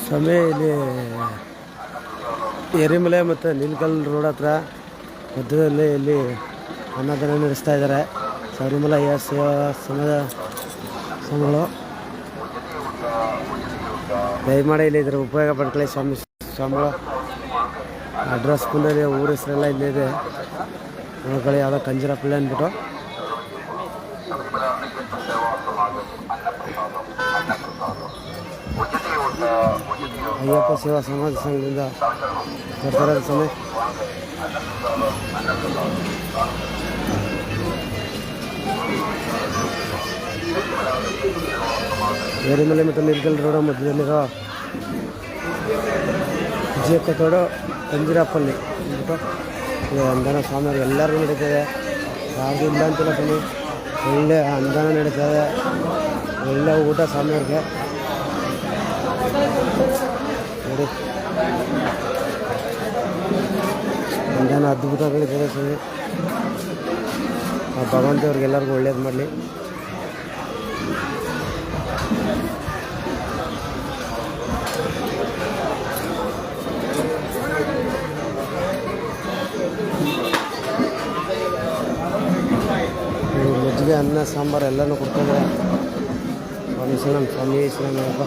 ಸಮಯ ಇಲ್ಲಿ ಎರಿಮಲೆ ಮತ್ತು ನೀಲಕಲ್ ರೋಡ್ ಹತ್ರ ಮಧ್ಯದಲ್ಲಿ ಇಲ್ಲಿ ಅನ್ನದಾನ ನಡೆಸ್ತಾ ಇದ್ದಾರೆ. ಶಬರಿಮಲ ಸೇವಾ ಸಂಘಗಳು ದಯಮಾಡಿ ಇಲ್ಲಿ ಇದರ ಉಪಯೋಗ ಪಡ್ಕೊಳ್ಳಿ. ಸ್ವಾಮಿಗಳ ಅಡ್ರೆಸ್ ಬಂದರೆ ಊರ ಹೆಸರೆಲ್ಲ ಇಲ್ಲಿದೆ ನೋಡ್ಕೊಳ್ಳಿ. ಯಾವುದೋ ಕಂಜರಪಳ್ಳಿ ಅಂದ್ಬಿಟ್ಟು ಅಯ್ಯಪ್ಪ ಸೇವಾ ಸಮಾಜ ಸಂಘದಿಂದ ಬರ್ತಾರೆ ಸಮಯ. ಏರಿಮಲೆ ಮತ್ತು ನೀಲಕಲ್ ರೋಡ್ ಮಧ್ಯದಲ್ಲಿರೋ ವಿಜಯಕತ್ತೋಡು ಕಂಜಿರಪ್ಪಲ್ಲಿ ಅಂದ್ಬಿಟ್ಟು ಅನುದಾನ ಸ್ವಾಮಿಯವ್ರು ಎಲ್ಲರಿಗೂ ನಡೀತದೆ. ಯಾರಿಗೂ ಇಲ್ಲ ಅಂತಿಲ್ಲ ಸ್ವಾಮಿ, ಒಳ್ಳೆ ಅನುದಾನ ನಡೀತದೆ, ಒಳ್ಳೆ ಊಟ ಸ್ವಾಮಿಯವ್ರಿಗೆ ನೋಡಿ. ಅನುದಾನ ಅದ್ಭುತ ನಡೀತದೆ ಸ್ವಾಮಿ. ಆ ಭಗವಂತವ್ರಿಗೆ ಎಲ್ಲರಿಗೂ ಒಳ್ಳೇದು ಮಾಡಲಿ. ಮಜ್ಜಿಗೆ ಅನ್ನ ಸಾಂಬಾರು ಎಲ್ಲನೂ ಕೊಡ್ತಾರೆ. ಸ್ವಾಮಿ ಶರಣಂ, ಸ್ವಾಮಿ ಶರಣಯ್ಯಪ್ಪ.